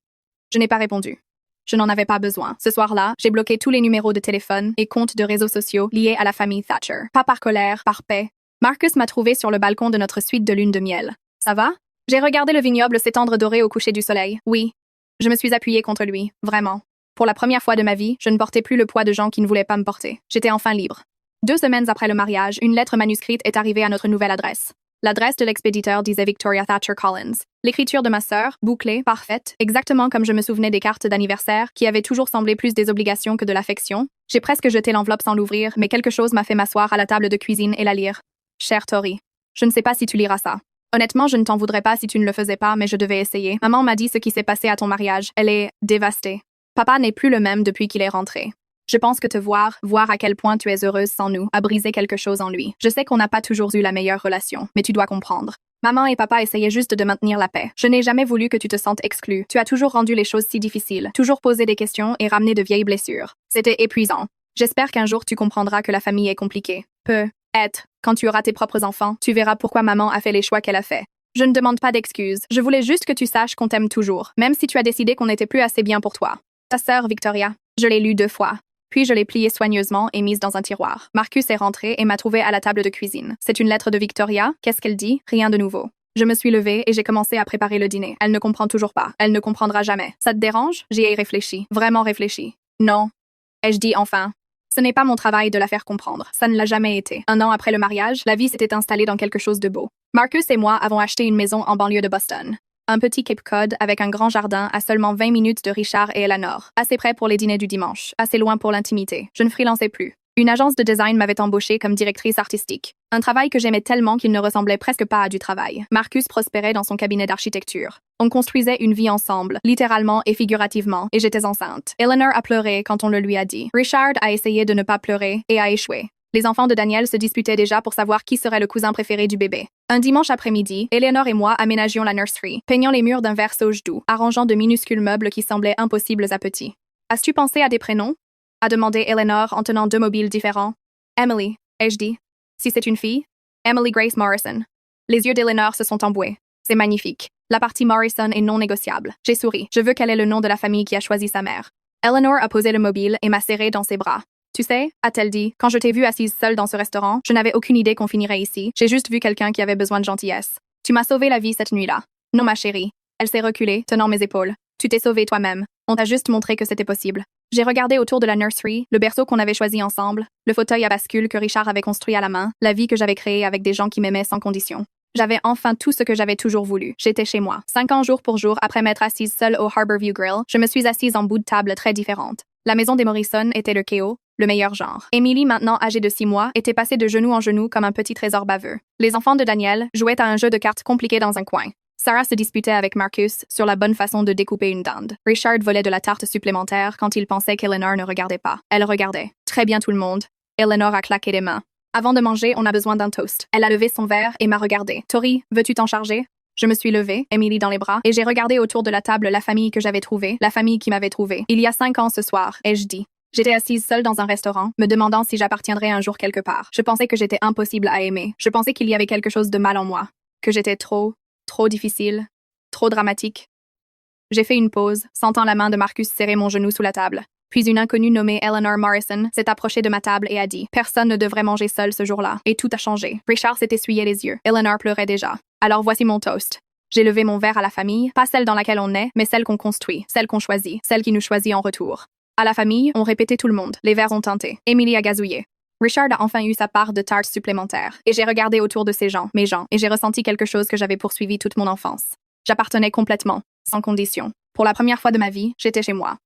Je n'ai pas répondu. Je n'en avais pas besoin. Ce soir-là, j'ai bloqué tous les numéros de téléphone et comptes de réseaux sociaux liés à la famille Thatcher. Pas par colère, par paix. Marcus m'a trouvé sur le balcon de notre suite de lune de miel. Ça va? J'ai regardé le vignoble s'étendre doré au coucher du soleil. Oui. Je me suis appuyée contre lui. Vraiment. Pour la première fois de ma vie, je ne portais plus le poids de gens qui ne voulaient pas me porter. J'étais enfin libre. 2 semaines après le mariage, une lettre manuscrite est arrivée à notre nouvelle adresse. L'adresse de l'expéditeur disait Victoria Thatcher Collins. L'écriture de ma sœur, bouclée, parfaite, exactement comme je me souvenais des cartes d'anniversaire, qui avaient toujours semblé plus des obligations que de l'affection. J'ai presque jeté l'enveloppe sans l'ouvrir, mais quelque chose m'a fait m'asseoir à la table de cuisine et la lire. Chère Tori, je ne sais pas si tu liras ça. Honnêtement, je ne t'en voudrais pas si tu ne le faisais pas, mais je devais essayer. Maman m'a dit ce qui s'est passé à ton mariage. Elle est dévastée. Papa n'est plus le même depuis qu'il est rentré. Je pense que te voir à quel point tu es heureuse sans nous, a brisé quelque chose en lui. Je sais qu'on n'a pas toujours eu la meilleure relation, mais tu dois comprendre. Maman et papa essayaient juste de maintenir la paix. Je n'ai jamais voulu que tu te sentes exclue. Tu as toujours rendu les choses si difficiles, toujours posé des questions et ramené de vieilles blessures. C'était épuisant. J'espère qu'un jour tu comprendras que la famille est compliquée. Peut-être, quand tu auras tes propres enfants, tu verras pourquoi maman a fait les choix qu'elle a fait. Je ne demande pas d'excuses. Je voulais juste que tu saches qu'on t'aime toujours, même si tu as décidé qu'on n'était plus assez bien pour toi. Ta sœur, Victoria. Je l'ai lue 2 fois. Puis je l'ai pliée soigneusement et mise dans un tiroir. Marcus est rentré et m'a trouvée à la table de cuisine. C'est une lettre de Victoria. Qu'est-ce qu'elle dit? Rien de nouveau. Je me suis levée et j'ai commencé à préparer le dîner. Elle ne comprend toujours pas. Elle ne comprendra jamais. Ça te dérange? J'y ai réfléchi. Vraiment réfléchi. Non. Ai-je dit enfin? Ce n'est pas mon travail de la faire comprendre. Ça ne l'a jamais été. 1 an après le mariage, la vie s'était installée dans quelque chose de beau. Marcus et moi avons acheté une maison en banlieue de Boston. Un petit Cape Cod avec un grand jardin à seulement 20 minutes de Richard et Eleanor. Assez près pour les dîners du dimanche. Assez loin pour l'intimité. Je ne freelançais plus. Une agence de design m'avait embauchée comme directrice artistique. Un travail que j'aimais tellement qu'il ne ressemblait presque pas à du travail. Marcus prospérait dans son cabinet d'architecture. On construisait une vie ensemble, littéralement et figurativement, et j'étais enceinte. Eleanor a pleuré quand on le lui a dit. Richard a essayé de ne pas pleurer et a échoué. Les enfants de Daniel se disputaient déjà pour savoir qui serait le cousin préféré du bébé. Un dimanche après-midi, Eleanor et moi aménagions la nursery, peignant les murs d'un vert sauge doux, arrangeant de minuscules meubles qui semblaient impossibles à petits. « As-tu pensé à des prénoms ?» a demandé Eleanor en tenant deux mobiles différents. « Emily », ai-je dit. « Si c'est une fille, Emily Grace Morrison. » Les yeux d'Eleanor se sont emboués. C'est magnifique. La partie Morrison est non négociable. J'ai souri. Je veux qu'elle ait le nom de la famille qui a choisi sa mère. Eleanor a posé le mobile et m'a serré dans ses bras. Tu sais, a-t-elle dit, quand je t'ai vue assise seule dans ce restaurant, je n'avais aucune idée qu'on finirait ici. J'ai juste vu quelqu'un qui avait besoin de gentillesse. Tu m'as sauvé la vie cette nuit-là. Non, ma chérie. Elle s'est reculée, tenant mes épaules. Tu t'es sauvée toi-même. On t'a juste montré que c'était possible. J'ai regardé autour de la nursery, le berceau qu'on avait choisi ensemble, le fauteuil à bascule que Richard avait construit à la main, la vie que j'avais créée avec des gens qui m'aimaient sans condition. J'avais enfin tout ce que j'avais toujours voulu. J'étais chez moi. 5 ans jour pour jour après m'être assise seule au Harborview Grill, je me suis assise en bout de table très différente. La maison des Morrison était le chaos, le meilleur genre. Emily, maintenant âgée de 6 mois, était passée de genou en genou comme un petit trésor baveux. Les enfants de Daniel jouaient à un jeu de cartes compliqué dans un coin. Sarah se disputait avec Marcus sur la bonne façon de découper une dinde. Richard volait de la tarte supplémentaire quand il pensait qu'Eleanor ne regardait pas. Elle regardait. Très bien tout le monde. Eleanor a claqué les mains. Avant de manger, on a besoin d'un toast. Elle a levé son verre et m'a regardé. Tori, veux-tu t'en charger? Je me suis levée, Emily dans les bras, et j'ai regardé autour de la table la famille que j'avais trouvée, la famille qui m'avait trouvée. Il y a 5 ans ce soir, ai-je dit. J'étais assise seule dans un restaurant, me demandant si j'appartiendrais un jour quelque part. Je pensais que j'étais impossible à aimer. Je pensais qu'il y avait quelque chose de mal en moi. Que j'étais trop difficile, trop dramatique. J'ai fait une pause, sentant la main de Marcus serrer mon genou sous la table. Puis une inconnue nommée Eleanor Morrison s'est approchée de ma table et a dit « Personne ne devrait manger seul ce jour-là. » Et tout a changé. Richard s'est essuyé les yeux. Eleanor pleurait déjà. Alors voici mon toast. J'ai levé mon verre à la famille, pas celle dans laquelle on est, mais celle qu'on construit, celle qu'on choisit, celle qui nous choisit en retour. À la famille, on répétait tout le monde. Les verres ont tinté. Emily a gazouillé. Richard a enfin eu sa part de tartes supplémentaires. Et j'ai regardé autour de ces gens, mes gens, et j'ai ressenti quelque chose que j'avais poursuivi toute mon enfance. J'appartenais complètement, sans condition. Pour la première fois de ma vie, j'étais chez moi.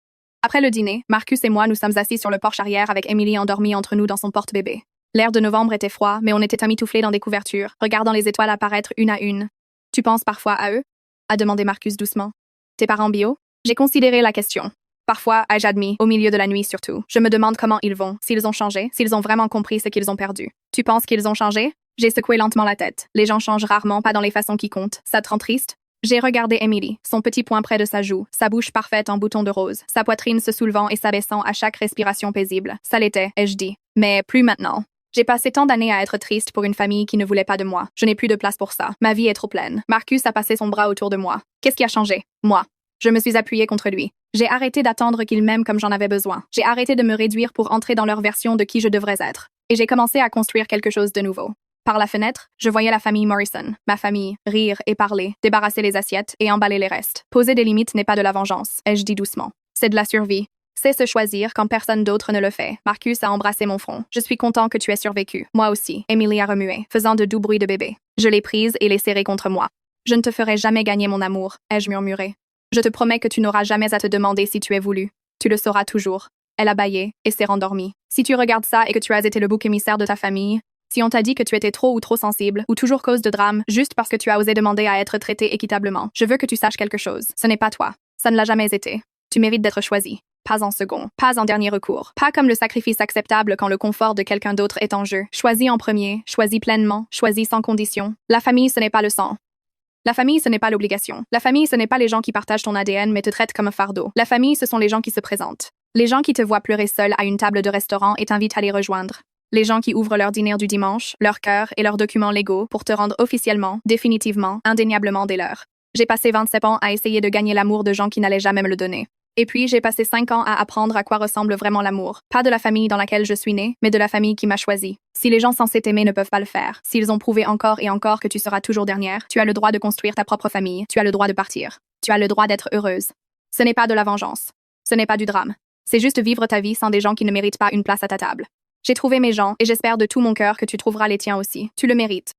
Après le dîner, Marcus et moi nous sommes assis sur le porche arrière avec Emily endormie entre nous dans son porte-bébé. L'air de novembre était froid, mais on était emmitouflés dans des couvertures, regardant les étoiles apparaître une à une. « Tu penses parfois à eux ?» a demandé Marcus doucement. « Tes parents bio ?» J'ai considéré la question. Parfois, ai-je admis, au milieu de la nuit surtout. Je me demande comment ils vont, s'ils ont changé, s'ils ont vraiment compris ce qu'ils ont perdu. Tu penses qu'ils ont changé? J'ai secoué lentement la tête. Les gens changent rarement, pas dans les façons qui comptent. Ça te rend triste? J'ai regardé Emily, son petit poing près de sa joue, sa bouche parfaite en bouton de rose, sa poitrine se soulevant et s'abaissant à chaque respiration paisible. Ça l'était, ai-je dit. Mais plus maintenant. J'ai passé tant d'années à être triste pour une famille qui ne voulait pas de moi. Je n'ai plus de place pour ça. Ma vie est trop pleine. Marcus a passé son bras autour de moi. Qu'est-ce qui a changé? Moi. Je me suis appuyée contre lui. J'ai arrêté d'attendre qu'ils m'aiment comme j'en avais besoin. J'ai arrêté de me réduire pour entrer dans leur version de qui je devrais être. Et j'ai commencé à construire quelque chose de nouveau. Par la fenêtre, je voyais la famille Morrison, ma famille, rire et parler, débarrasser les assiettes et emballer les restes. Poser des limites n'est pas de la vengeance, ai-je dit doucement. C'est de la survie. C'est se choisir quand personne d'autre ne le fait. Marcus a embrassé mon front. Je suis content que tu aies survécu. Moi aussi. Emily a remué, faisant de doux bruits de bébé. Je l'ai prise et l'ai serrée contre moi. Je ne te ferai jamais gagner mon amour, ai-je murmuré. Je te promets que tu n'auras jamais à te demander si tu es voulu. Tu le sauras toujours. Elle a bâillé et s'est rendormie. Si tu regardes ça et que tu as été le bouc émissaire de ta famille, si on t'a dit que tu étais trop ou trop sensible, ou toujours cause de drame, juste parce que tu as osé demander à être traité équitablement, je veux que tu saches quelque chose. Ce n'est pas toi. Ça ne l'a jamais été. Tu mérites d'être choisi. Pas en second. Pas en dernier recours. Pas comme le sacrifice acceptable quand le confort de quelqu'un d'autre est en jeu. Choisis en premier. Choisis pleinement. Choisis sans condition. La famille, ce n'est pas le sang. La famille, ce n'est pas l'obligation. La famille, ce n'est pas les gens qui partagent ton ADN mais te traitent comme un fardeau. La famille, ce sont les gens qui se présentent. Les gens qui te voient pleurer seul à une table de restaurant et t'invitent à les rejoindre. Les gens qui ouvrent leur dîner du dimanche, leur cœur et leurs documents légaux pour te rendre officiellement, définitivement, indéniablement des leurs. J'ai passé 27 ans à essayer de gagner l'amour de gens qui n'allaient jamais me le donner. Et puis, j'ai passé 5 ans à apprendre à quoi ressemble vraiment l'amour. Pas de la famille dans laquelle je suis née, mais de la famille qui m'a choisi. Si les gens censés t'aimer ne peuvent pas le faire, s'ils ont prouvé encore et encore que tu seras toujours dernière, tu as le droit de construire ta propre famille, tu as le droit de partir. Tu as le droit d'être heureuse. Ce n'est pas de la vengeance. Ce n'est pas du drame. C'est juste vivre ta vie sans des gens qui ne méritent pas une place à ta table. J'ai trouvé mes gens et j'espère de tout mon cœur que tu trouveras les tiens aussi. Tu le mérites.